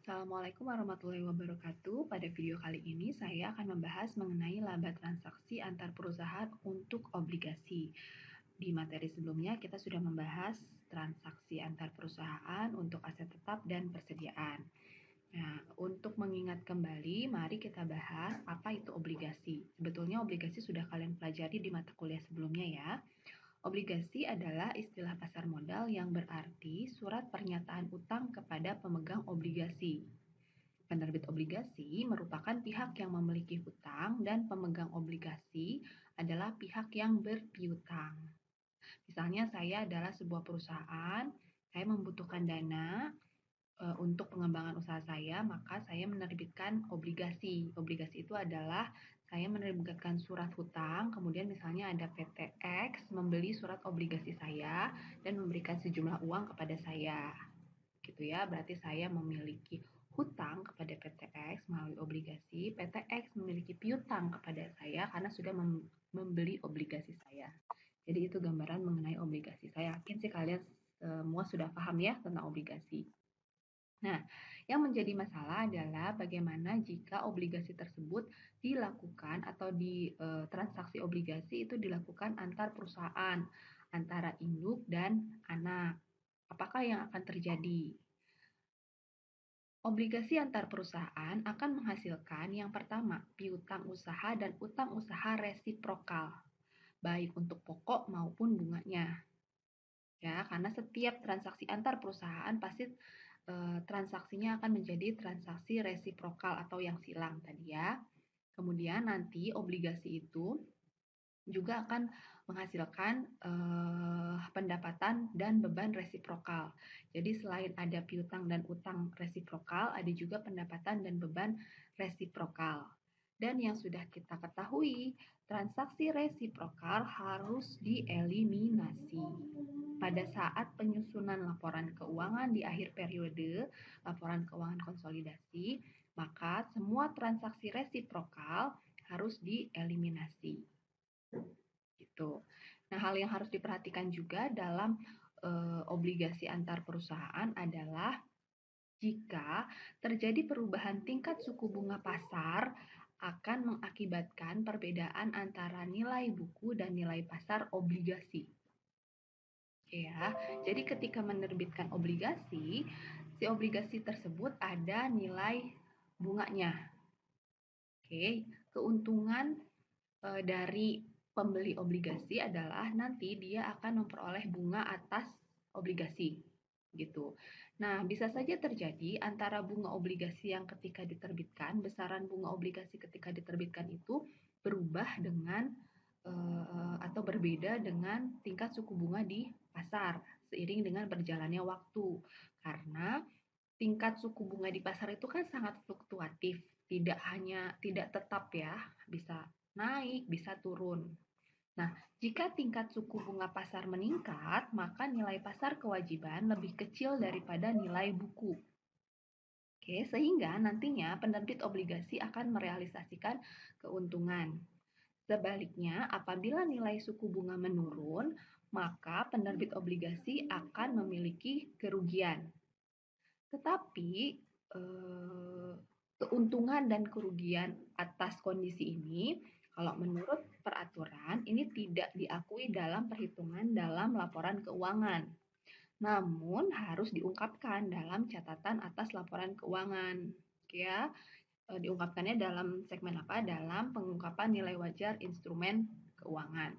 Assalamualaikum warahmatullahi wabarakatuh. Pada video kali ini saya akan membahas mengenai laba transaksi antar perusahaan untuk obligasi. Di materi sebelumnya kita sudah membahas transaksi antar perusahaan untuk aset tetap dan persediaan. Nah, untuk mengingat kembali, mari kita bahas apa itu obligasi. Sebetulnya obligasi sudah kalian pelajari di mata kuliah sebelumnya ya. Obligasi adalah istilah pasar modal yang berarti surat pernyataan utang kepada pemegang obligasi. Penerbit obligasi merupakan pihak yang memiliki hutang dan pemegang obligasi adalah pihak yang berpiutang. Misalnya saya adalah sebuah perusahaan, saya membutuhkan dana untuk pengembangan usaha saya, maka saya menerbitkan obligasi. Obligasi itu adalah saya menerbitkan surat hutang, kemudian misalnya ada PT X membeli surat obligasi saya dan memberikan sejumlah uang kepada saya. Gitu ya, berarti saya memiliki hutang kepada PT X melalui obligasi, PT X memiliki piutang kepada saya karena sudah membeli obligasi saya. Jadi itu gambaran mengenai obligasi. Saya yakin sih kalian semua sudah paham ya tentang obligasi. Nah, yang menjadi masalah adalah bagaimana jika obligasi tersebut dilakukan atau di transaksi obligasi itu dilakukan antar perusahaan, antara induk dan anak. Apakah yang akan terjadi? Obligasi antar perusahaan akan menghasilkan yang pertama, piutang usaha dan utang usaha resiprokal, baik untuk pokok maupun bunganya. Ya, karena setiap transaksi antar perusahaan pasti transaksinya akan menjadi transaksi resiprokal atau yang silang tadi ya. Kemudian nanti obligasi itu juga akan menghasilkan pendapatan dan beban resiprokal. Jadi selain ada piutang dan utang resiprokal, ada juga pendapatan dan beban resiprokal. Dan yang sudah kita ketahui, transaksi resiprokal harus dieliminasi. Pada saat penyusunan laporan keuangan di akhir periode, laporan keuangan konsolidasi, maka semua transaksi resiprokal harus dieliminasi. Gitu. Nah, hal yang harus diperhatikan juga dalam obligasi antar perusahaan adalah jika terjadi perubahan tingkat suku bunga pasar akan mengakibatkan perbedaan antara nilai buku dan nilai pasar obligasi. Ya, jadi ketika menerbitkan obligasi, si obligasi tersebut ada nilai bunganya. Oke, keuntungan dari pembeli obligasi adalah nanti dia akan memperoleh bunga atas obligasi gitu. Nah, bisa saja terjadi antara bunga obligasi yang ketika diterbitkan, besaran bunga obligasi ketika diterbitkan itu berubah dengan atau berbeda dengan tingkat suku bunga di pasar seiring dengan berjalannya waktu. Karena tingkat suku bunga di pasar itu kan sangat fluktuatif, tidak tetap ya, bisa naik, bisa turun. Nah, jika tingkat suku bunga pasar meningkat, maka nilai pasar kewajiban lebih kecil daripada nilai buku. Oke, sehingga nantinya penerbit obligasi akan merealisasikan keuntungan. Sebaliknya, apabila nilai suku bunga menurun, maka penerbit obligasi akan memiliki kerugian. Tetapi keuntungan dan kerugian atas kondisi ini, kalau menurut peraturan, ini tidak diakui dalam perhitungan dalam laporan keuangan. Namun harus diungkapkan dalam catatan atas laporan keuangan. Ya, diungkapkannya dalam segmen apa? Dalam pengungkapan nilai wajar instrumen keuangan.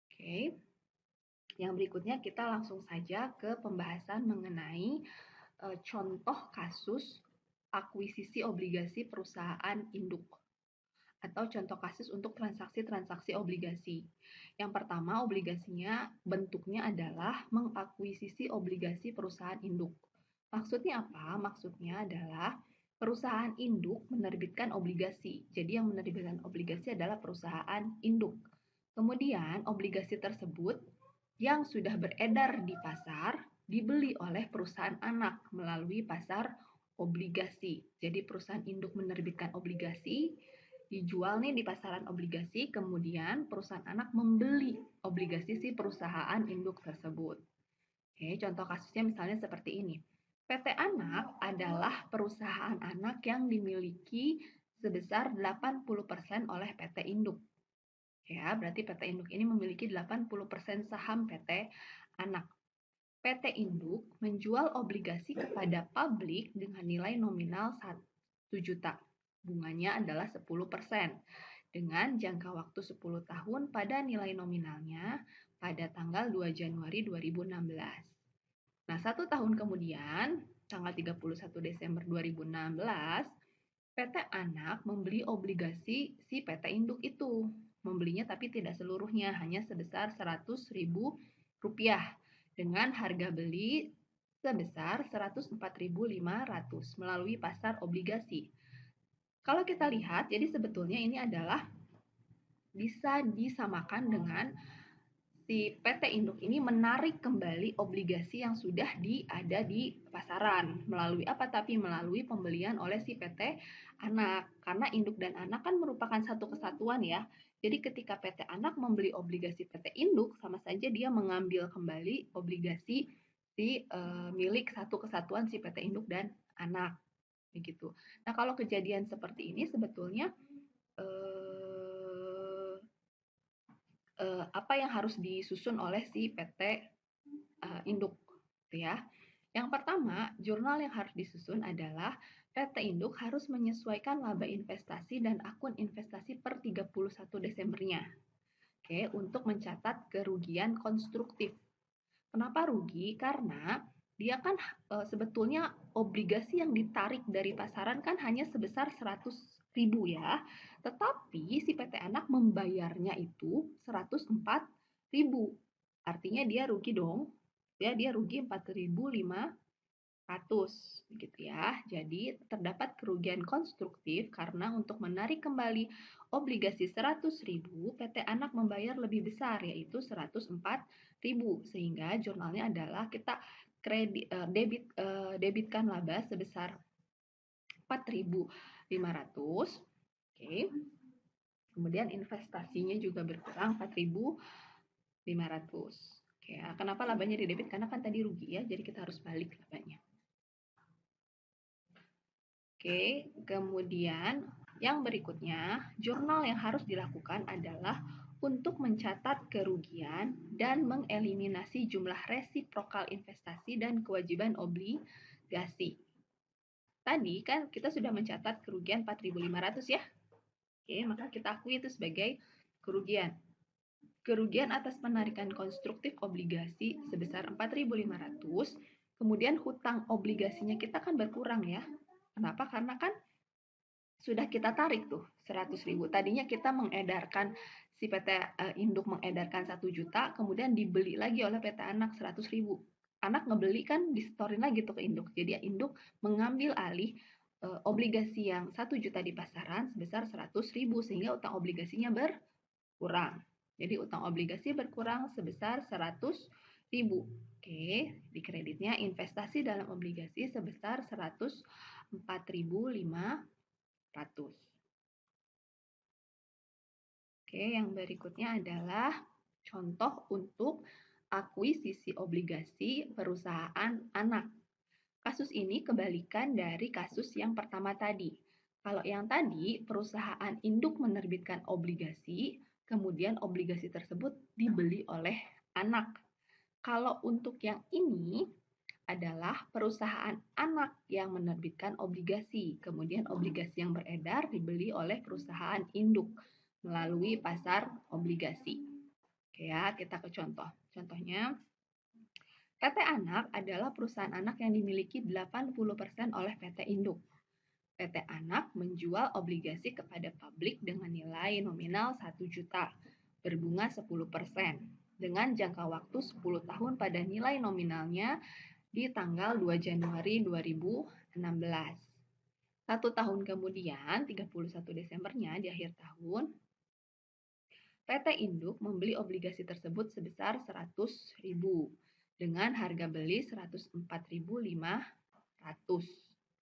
Oke. Yang berikutnya kita langsung saja ke pembahasan mengenai contoh kasus akuisisi obligasi perusahaan induk atau contoh kasus untuk transaksi-transaksi obligasi. Yang pertama, obligasinya bentuknya adalah mengakuisisi obligasi perusahaan induk. Maksudnya apa? Maksudnya adalah perusahaan induk menerbitkan obligasi. Jadi yang menerbitkan obligasi adalah perusahaan induk. Kemudian obligasi tersebut yang sudah beredar di pasar dibeli oleh perusahaan anak melalui pasar obligasi. Jadi perusahaan induk menerbitkan obligasi, dijual nih di pasaran obligasi, kemudian perusahaan anak membeli obligasi si perusahaan induk tersebut. Oke, contoh kasusnya misalnya seperti ini. PT Anak adalah perusahaan anak yang dimiliki sebesar 80% oleh PT Induk. Ya, berarti PT Induk ini memiliki 80% saham PT Anak. PT Induk menjual obligasi kepada publik dengan nilai nominal 1 juta. Bunganya adalah 10% dengan jangka waktu 10 tahun pada nilai nominalnya pada tanggal 2 Januari 2016. Nah, 1 tahun kemudian, tanggal 31 Desember 2016, PT Anak membeli obligasi si PT Induk itu. Membelinya tapi tidak seluruhnya, hanya sebesar Rp100.000 dengan harga beli sebesar Rp104.500 melalui pasar obligasi. Kalau kita lihat, jadi sebetulnya ini adalah bisa disamakan dengan si PT Induk ini menarik kembali obligasi yang sudah ada di pasaran. Melalui apa? Tapi melalui pembelian oleh si PT Anak. Karena Induk dan Anak kan merupakan satu kesatuan ya. Jadi ketika PT Anak membeli obligasi PT Induk, sama saja dia mengambil kembali obligasi milik satu kesatuan si PT Induk dan Anak. Begitu. Nah, kalau kejadian seperti ini sebetulnya apa yang harus disusun oleh si PT Induk, gitu ya. Yang pertama, jurnal yang harus disusun adalah PT Induk harus menyesuaikan laba investasi dan akun investasi per 31 Desembernya. Oke, untuk mencatat kerugian konstruktif. Kenapa rugi? Karena dia kan sebetulnya obligasi yang ditarik dari pasaran kan hanya sebesar 100.000 ya. Tetapi si PT Anak membayarnya itu 104.000. Artinya dia rugi dong. Dia rugi 4.500 gitu ya. Jadi terdapat kerugian konstruktif karena untuk menarik kembali obligasi 100.000, PT Anak membayar lebih besar yaitu 104.000 sehingga jurnalnya adalah kita debitkan laba sebesar 4.500. Oke. Kemudian investasinya juga berkurang 4.500. Oke, kenapa labanya didebit? Karena kan tadi rugi ya, jadi kita harus balik labanya. Oke, kemudian yang berikutnya, jurnal yang harus dilakukan adalah untuk mencatat kerugian dan mengeliminasi jumlah resiprokal investasi dan kewajiban obligasi. Tadi kan kita sudah mencatat kerugian 4.500 ya. Oke, maka kita akui itu sebagai kerugian. Kerugian atas penarikan konstruktif obligasi sebesar 4.500, kemudian hutang obligasinya kita kan berkurang ya. Kenapa? Karena kan sudah kita tarik tuh 100.000. Tadinya kita mengedarkan si PT Induk mengedarkan 1 juta, kemudian dibeli lagi oleh PT Anak 100.000. Anak ngebeli kan disetorin lagi tuh ke Induk. Jadi Induk mengambil alih obligasi yang 1 juta di pasaran sebesar 100.000 sehingga utang obligasinya berkurang. Jadi utang obligasi berkurang sebesar 100.000. Oke, di kreditnya investasi dalam obligasi sebesar 104.500. Oke, yang berikutnya adalah contoh untuk akuisisi obligasi perusahaan anak. Kasus ini kebalikan dari kasus yang pertama tadi. Kalau yang tadi, perusahaan induk menerbitkan obligasi, kemudian obligasi tersebut dibeli oleh anak. Kalau untuk yang ini adalah perusahaan anak yang menerbitkan obligasi, kemudian obligasi yang beredar dibeli oleh perusahaan induk melalui pasar obligasi. Oke ya, kita ke contoh. Contohnya, PT Anak adalah perusahaan anak yang dimiliki 80% oleh PT Induk. PT Anak menjual obligasi kepada publik dengan nilai nominal 1 juta, berbunga 10%, dengan jangka waktu 10 tahun pada nilai nominalnya di tanggal 2 Januari 2016. 1 tahun kemudian, 31 Desembernya di akhir tahun, PT Induk membeli obligasi tersebut sebesar 100.000 dengan harga beli 104.500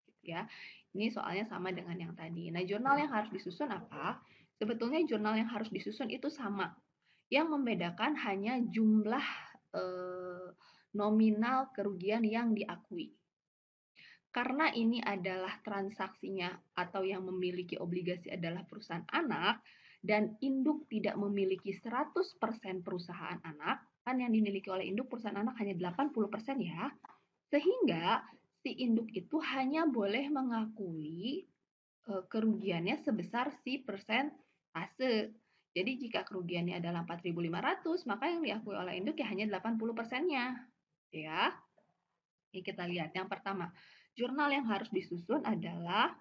gitu ya. Ini soalnya sama dengan yang tadi. Nah, jurnal yang harus disusun apa? Sebetulnya jurnal yang harus disusun itu sama. Yang membedakan hanya jumlah nominal kerugian yang diakui. Karena ini adalah transaksinya atau yang memiliki obligasi adalah perusahaan anak dan induk tidak memiliki 100% perusahaan anak, kan yang dimiliki oleh induk perusahaan anak hanya 80% ya, sehingga si induk itu hanya boleh mengakui kerugiannya sebesar si persentase. Jadi jika kerugiannya adalah 4.500, maka yang diakui oleh induk ya hanya 80%-nya. Ya. Ini kita lihat. Yang pertama, jurnal yang harus disusun adalah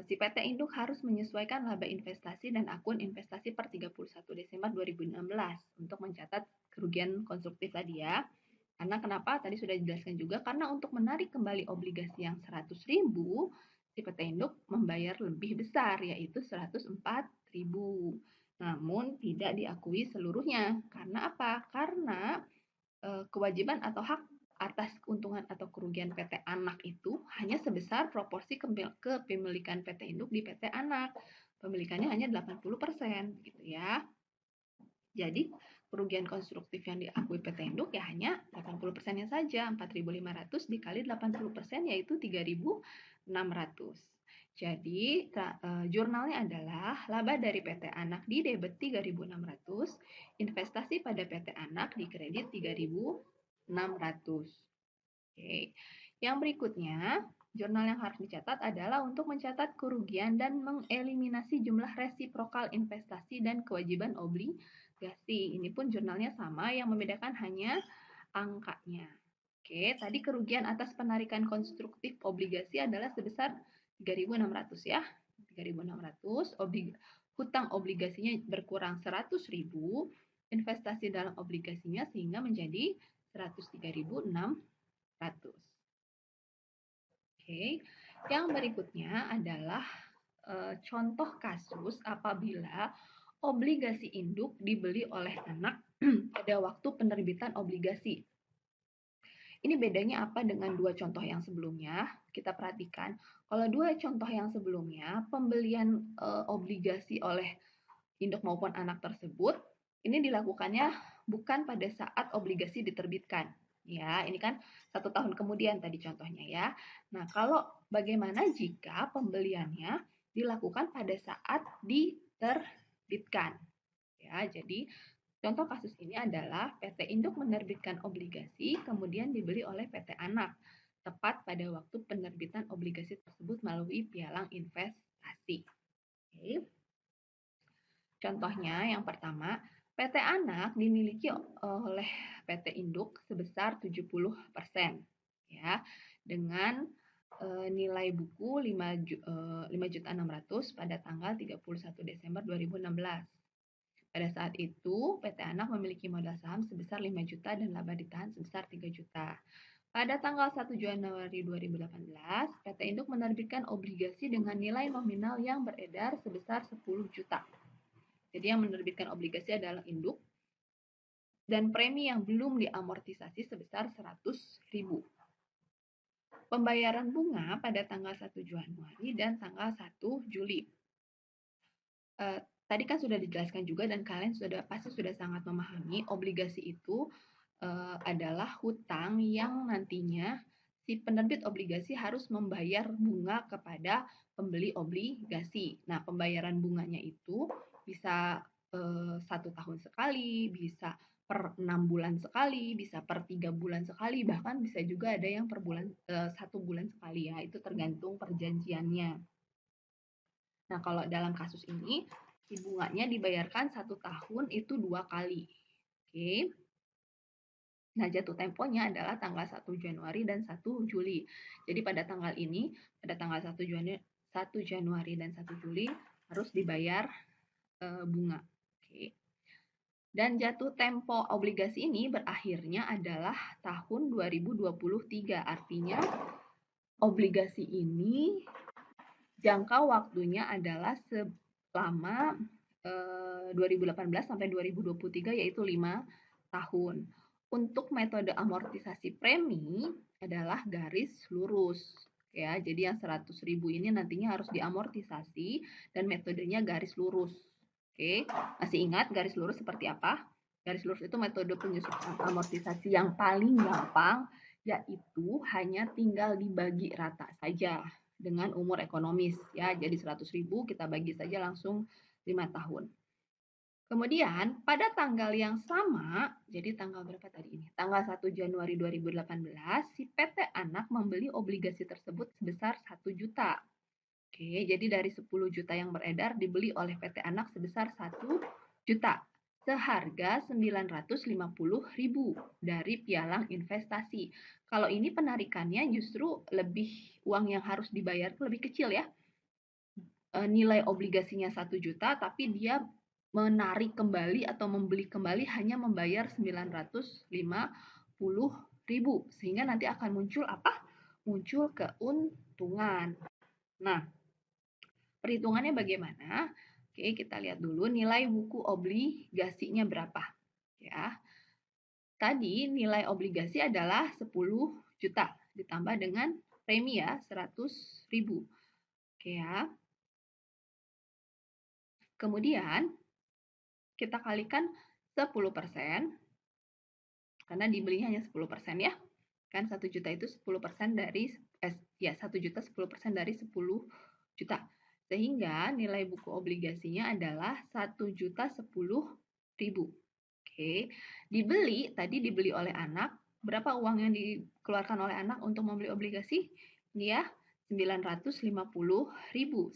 si PT Induk harus menyesuaikan laba investasi dan akun investasi per 31 Desember 2016 untuk mencatat kerugian konstruktif tadi ya. Karena kenapa? Tadi sudah dijelaskan juga, karena untuk menarik kembali obligasi yang 100.000, si PT Induk membayar lebih besar, yaitu 104.000. Namun tidak diakui seluruhnya. Karena apa? Karena kewajiban atau hak atas keuntungan atau kerugian PT anak itu hanya sebesar proporsi kepemilikan PT induk di PT anak. Pemilikannya hanya 80% gitu ya. Jadi kerugian konstruktif yang diakui PT induk ya hanya 80%-nya saja. 4.500 dikali 80% yaitu 3.600. Jadi jurnalnya adalah laba dari PT anak di debit 3.600, investasi pada PT anak di kredit 3.600. Oke. Yang berikutnya, jurnal yang harus dicatat adalah untuk mencatat kerugian dan mengeliminasi jumlah resiprokal investasi dan kewajiban obligasi. Ini pun jurnalnya sama, yang membedakan hanya angkanya. Oke, tadi kerugian atas penarikan konstruktif obligasi adalah sebesar 3.600 ya. 3.600, hutang obligasinya berkurang 100.000, investasi dalam obligasinya sehingga menjadi 103.600. Oke, yang berikutnya adalah contoh kasus apabila obligasi induk dibeli oleh anak pada waktu penerbitan obligasi. Ini bedanya apa dengan dua contoh yang sebelumnya? Kita perhatikan, kalau dua contoh yang sebelumnya, pembelian obligasi oleh induk maupun anak tersebut, ini dilakukannya bukan pada saat obligasi diterbitkan. Ya, ini kan 1 tahun kemudian tadi contohnya ya. Nah, kalau bagaimana jika pembeliannya dilakukan pada saat diterbitkan? Ya, jadi contoh kasus ini adalah PT Induk menerbitkan obligasi, kemudian dibeli oleh PT Anak, tepat pada waktu penerbitan obligasi tersebut melalui pialang investasi. Oke. Contohnya yang pertama, PT Anak dimiliki oleh PT Induk sebesar 70%, ya, dengan nilai buku 5.600.000 pada tanggal 31 Desember 2016. Pada saat itu, PT Anak memiliki modal saham sebesar 5 juta dan laba ditahan sebesar 3 juta. Pada tanggal 1 Januari 2018, PT Induk menerbitkan obligasi dengan nilai nominal yang beredar sebesar 10 juta. Jadi yang menerbitkan obligasi adalah induk dan premi yang belum diamortisasi sebesar 100.000. Pembayaran bunga pada tanggal 1 Januari dan tanggal 1 Juli. Tadi kan sudah dijelaskan juga dan kalian pasti sudah sangat memahami, obligasi itu adalah hutang yang nantinya si penerbit obligasi harus membayar bunga kepada pembeli obligasi. Nah, pembayaran bunganya itu bisa 1 tahun sekali, bisa per 6 bulan sekali, bisa per 3 bulan sekali, bahkan bisa juga ada yang per bulan 1 bulan sekali ya, itu tergantung perjanjiannya. Nah, kalau dalam kasus ini, si bunganya dibayarkan 1 tahun itu 2 kali. Oke. Nah, jatuh temponya adalah tanggal 1 Januari dan 1 Juli. Jadi pada tanggal ini, pada tanggal 1 Januari dan 1 Juli harus dibayar bunga. Oke. Dan jatuh tempo obligasi ini berakhirnya adalah tahun 2023. Artinya obligasi ini jangka waktunya adalah selama 2018 sampai 2023 yaitu 5 tahun. Untuk metode amortisasi premi adalah garis lurus. Ya, jadi yang 100.000 ini nantinya harus diamortisasi dan metodenya garis lurus. Oke, masih ingat garis lurus seperti apa? Garis lurus itu metode penyusunan amortisasi yang paling gampang, yaitu hanya tinggal dibagi rata saja dengan umur ekonomis ya. Jadi 100.000 kita bagi saja langsung 5 tahun. Kemudian pada tanggal yang sama, jadi tanggal berapa tadi ini? Tanggal 1 Januari 2018, si PT Anak membeli obligasi tersebut sebesar 1 juta. Oke, jadi dari 10 juta yang beredar dibeli oleh PT Anak sebesar 1 juta. Seharga 950.000 dari pialang investasi. Kalau ini penarikannya justru lebih, uang yang harus dibayar lebih kecil ya. Nilai obligasinya 1 juta, tapi dia menarik kembali atau membeli kembali hanya membayar 950.000. Sehingga nanti akan muncul apa? Muncul keuntungan. Nah, perhitungannya bagaimana? Oke, kita lihat dulu nilai buku obligasinya berapa. Ya. Tadi nilai obligasi adalah 10 juta ditambah dengan premi ya 100.000. Oke ya. Kemudian kita kalikan 10% karena dibelinya hanya 10% ya. Kan 1 juta itu 10% dari 1 juta 10% dari 10 juta. Sehingga nilai buku obligasinya adalah 1.010.000. Oke, tadi dibeli oleh anak. Berapa uang yang dikeluarkan oleh anak untuk membeli obligasi? Dia 950.000.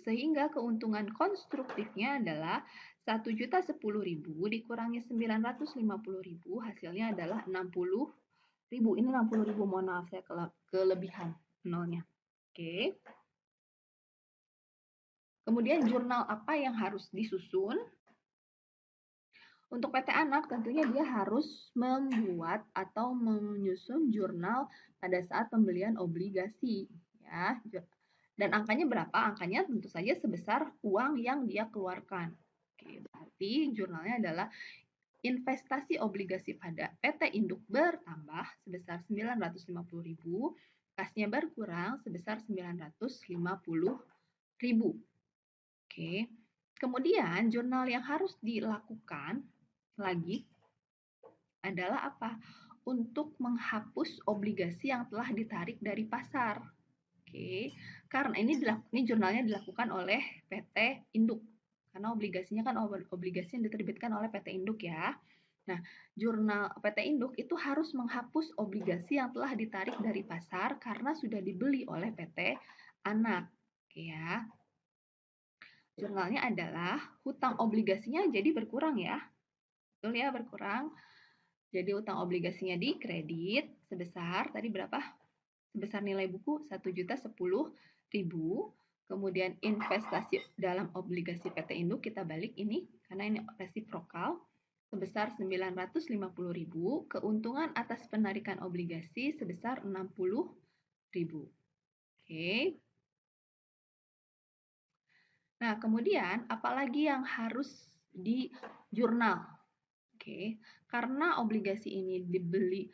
Sehingga keuntungan konstruktifnya adalah 1.010.000 dikurangi 950.000, hasilnya adalah 60.000. Ini 60.000, mohon maaf saya kelebihan nolnya. Oke. Kemudian jurnal apa yang harus disusun? Untuk PT Anak tentunya dia harus membuat atau menyusun jurnal pada saat pembelian obligasi ya. Dan angkanya berapa? Angkanya tentu saja sebesar uang yang dia keluarkan. Oke, berarti jurnalnya adalah investasi obligasi pada PT Induk bertambah sebesar 950.000, kasnya berkurang sebesar 950.000. Oke. Kemudian jurnal yang harus dilakukan lagi adalah apa? Untuk menghapus obligasi yang telah ditarik dari pasar. Oke. Karena ini jurnalnya dilakukan oleh PT Induk. Karena obligasinya kan obligasi yang diterbitkan oleh PT Induk ya. Nah, jurnal PT Induk itu harus menghapus obligasi yang telah ditarik dari pasar karena sudah dibeli oleh PT Anak. Oke ya. Jurnalnya adalah hutang obligasinya jadi berkurang ya. Betul ya, berkurang. Jadi hutang obligasinya dikredit sebesar tadi berapa? Sebesar nilai buku 1.010.000. Kemudian investasi dalam obligasi PT Induk kita balik ini karena ini resiprokal sebesar 950.000. Keuntungan atas penarikan obligasi sebesar 60.000. Oke. Nah, kemudian apalagi yang harus di jurnal? Oke, karena obligasi ini dibeli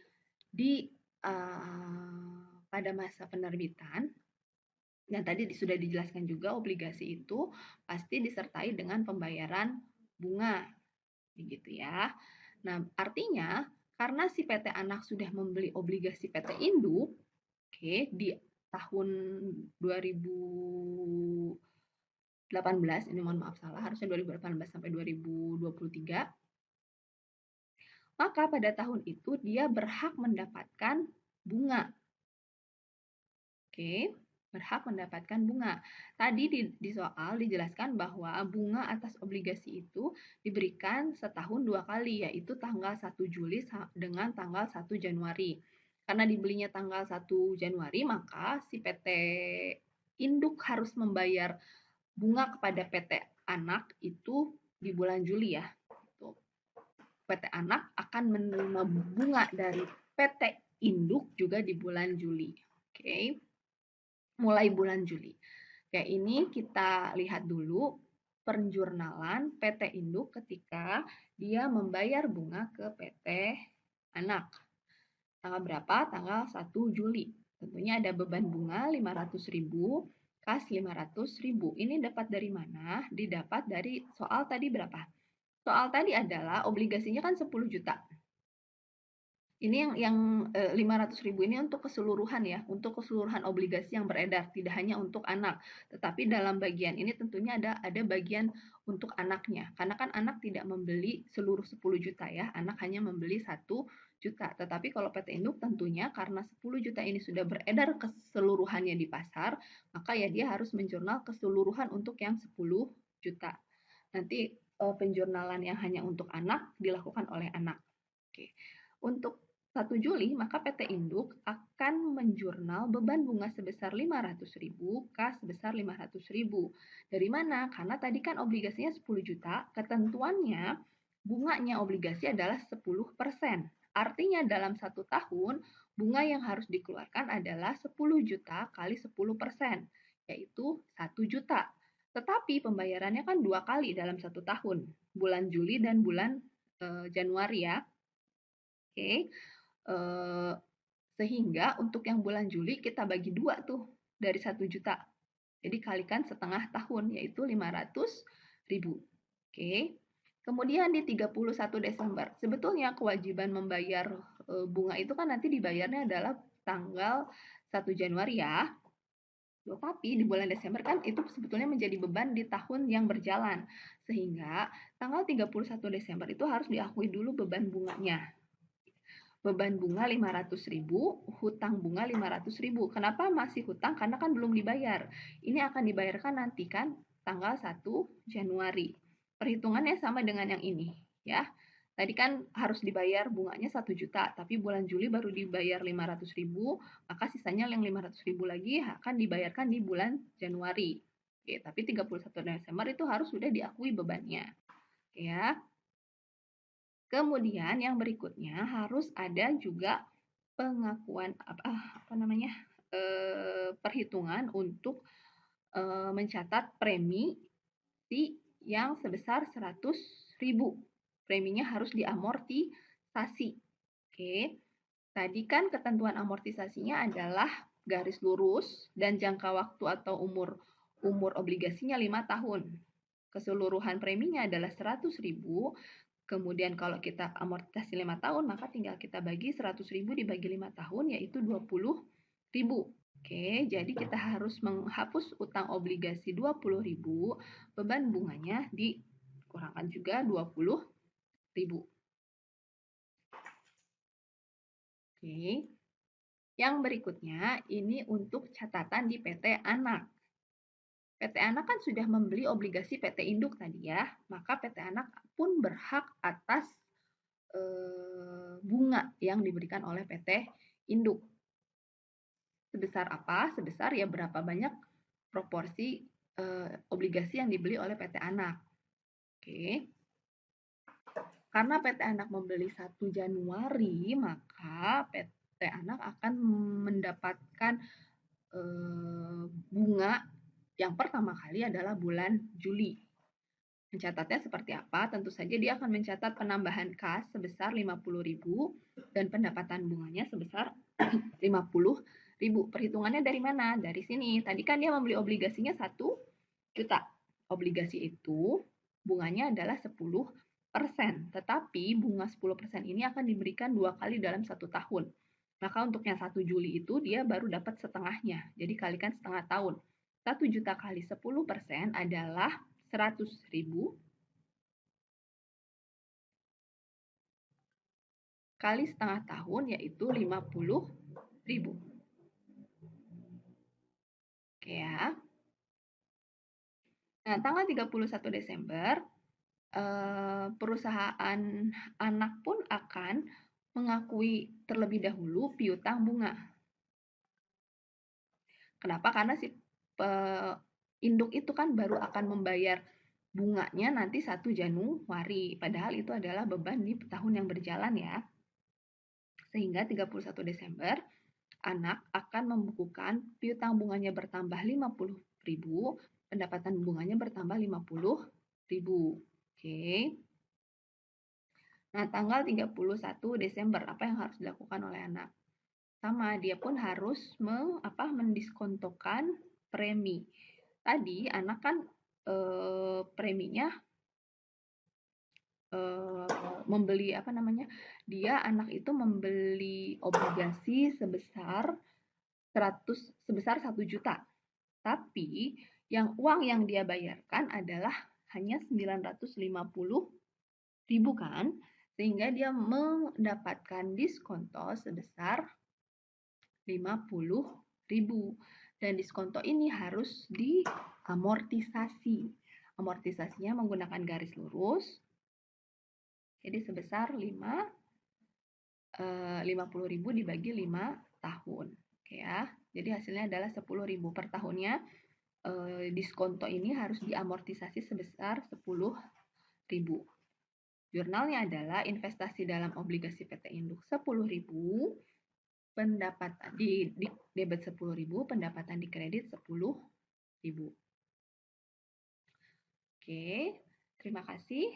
pada masa penerbitan, dan tadi sudah dijelaskan juga obligasi itu pasti disertai dengan pembayaran bunga, begitu ya. Nah, artinya karena si PT Anak sudah membeli obligasi PT Induk, oke, di tahun 2018, ini mohon maaf salah, harusnya 2018 sampai 2023, maka pada tahun itu dia berhak mendapatkan bunga. Oke, berhak mendapatkan bunga. Tadi di soal dijelaskan bahwa bunga atas obligasi itu diberikan setahun 2 kali, yaitu tanggal 1 Juli dengan tanggal 1 Januari. Karena dibelinya tanggal 1 Januari, maka si PT Induk harus membayar bunga kepada PT Anak itu di bulan Juli ya. PT Anak akan menerima bunga dari PT Induk juga di bulan Juli. Oke. Mulai bulan Juli. Oke, ini kita lihat dulu penjurnalan PT Induk ketika dia membayar bunga ke PT Anak. Tanggal berapa? Tanggal 1 Juli. Tentunya ada beban bunga 500.000, kas 500.000. Ini dapat dari mana? Didapat dari soal tadi berapa? soal tadi adalah obligasinya kan 10 juta. Ini yang 500.000 ini untuk keseluruhan ya, untuk keseluruhan obligasi yang beredar, tidak hanya untuk anak. Tetapi dalam bagian ini tentunya ada bagian untuk anaknya. Karena kan anak tidak membeli seluruh 10 juta ya, anak hanya membeli 1 juta. Tetapi kalau PT Induk tentunya karena 10 juta ini sudah beredar keseluruhannya di pasar, maka ya dia harus menjurnal keseluruhan untuk yang 10 juta. Nanti penjurnalan yang hanya untuk anak dilakukan oleh anak. Oke. Untuk 1 Juli, maka PT Induk akan menjurnal beban bunga sebesar 500.000, kas sebesar 500.000. Dari mana? Karena tadi kan obligasinya 10 juta, ketentuannya bunganya obligasi adalah 10%. Artinya dalam 1 tahun, bunga yang harus dikeluarkan adalah 10 juta kali 10%, yaitu 1 juta. Tetapi pembayarannya kan 2 kali dalam 1 tahun, bulan Juli dan bulan Januari ya. Oke. Sehingga untuk yang bulan Juli kita bagi 2 tuh dari 1 juta. Jadi kalikan setengah tahun yaitu 500.000. Oke. Kemudian di 31 Desember, sebetulnya kewajiban membayar bunga itu kan nanti dibayarnya adalah tanggal 1 Januari ya. Tetapi di bulan Desember kan itu sebetulnya menjadi beban di tahun yang berjalan. Sehingga tanggal 31 Desember itu harus diakui dulu beban bunganya. Beban bunga 500.000, hutang bunga 500.000. Kenapa masih hutang? Karena kan belum dibayar. Ini akan dibayarkan nanti kan tanggal 1 Januari. Perhitungannya sama dengan yang ini ya. Tadi kan harus dibayar bunganya 1 juta, tapi bulan Juli baru dibayar 500.000, maka sisanya yang 500.000 lagi akan dibayarkan di bulan Januari. Oke, tapi 31 Desember itu harus sudah diakui bebannya. Oke ya. Kemudian yang berikutnya harus ada juga pengakuan perhitungan untuk mencatat premi yang sebesar 100.000. Preminya harus diamortisasi. Oke. Tadi kan ketentuan amortisasinya adalah garis lurus dan jangka waktu atau umur obligasinya 5 tahun. Keseluruhan preminya adalah 100.000. Kemudian kalau kita amortisasi 5 tahun, maka tinggal kita bagi 100.000 dibagi 5 tahun, yaitu 20.000. Oke, jadi kita harus menghapus utang obligasi 20.000, beban bunganya dikurangkan juga 20.000. Oke, yang berikutnya ini untuk catatan di PT Anak. PT Anak kan sudah membeli obligasi PT Induk tadi ya, maka PT Anak pun berhak atas bunga yang diberikan oleh PT Induk. Sebesar apa? Sebesar ya berapa banyak proporsi obligasi yang dibeli oleh PT Anak. Oke. Karena PT Anak membeli 1 Januari, maka PT Anak akan mendapatkan bunga yang pertama kali adalah bulan Juli. Mencatatnya seperti apa? Tentu saja dia akan mencatat penambahan kas sebesar 50.000 dan pendapatan bunganya sebesar 50.000. Perhitungannya dari mana? Dari sini. Tadi kan dia membeli obligasinya 1 juta. Obligasi itu bunganya adalah 10%. Tetapi bunga 10% ini akan diberikan 2 kali dalam 1 tahun. Maka untuk yang 1 Juli itu dia baru dapat setengahnya. Jadi kalikan setengah tahun. 1 juta kali 10% adalah 100.000 kali setengah tahun, yaitu 50.000. Oke ya. Nah, tanggal 31 Desember, perusahaan anak pun akan mengakui terlebih dahulu piutang bunga. Kenapa? Karena si induk itu kan baru akan membayar bunganya nanti 1 Januari. Padahal itu adalah beban di tahun yang berjalan ya. Sehingga 31 Desember, anak akan membukukan piutang bunganya bertambah 50.000, pendapatan bunganya bertambah 50.000. Oke. Nah, tanggal 31 Desember, apa yang harus dilakukan oleh anak? Sama, dia pun harus mendiskontokan premi. Tadi anak kan preminya membeli dia anak itu membeli obligasi sebesar 1 juta, tapi uang yang dia bayarkan adalah hanya 950.000 kan, sehingga dia mendapatkan diskonto sebesar 50.000 dan diskonto ini harus diamortisasi. Amortisasinya menggunakan garis lurus. Jadi sebesar 50.000 dibagi 5 tahun. Oke ya. Jadi hasilnya adalah 10.000 per tahunnya. Diskonto ini harus diamortisasi sebesar 10.000. Jurnalnya adalah investasi dalam obligasi PT Induk 10.000, pendapatan di debit 10.000, pendapatan di kredit 10.000. Oke, terima kasih.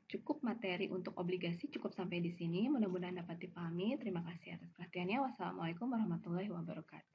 Cukup materi untuk obligasi, cukup sampai di sini. Mudah-mudahan dapat dipahami. Terima kasih atas perhatiannya. Wassalamualaikum warahmatullahi wabarakatuh.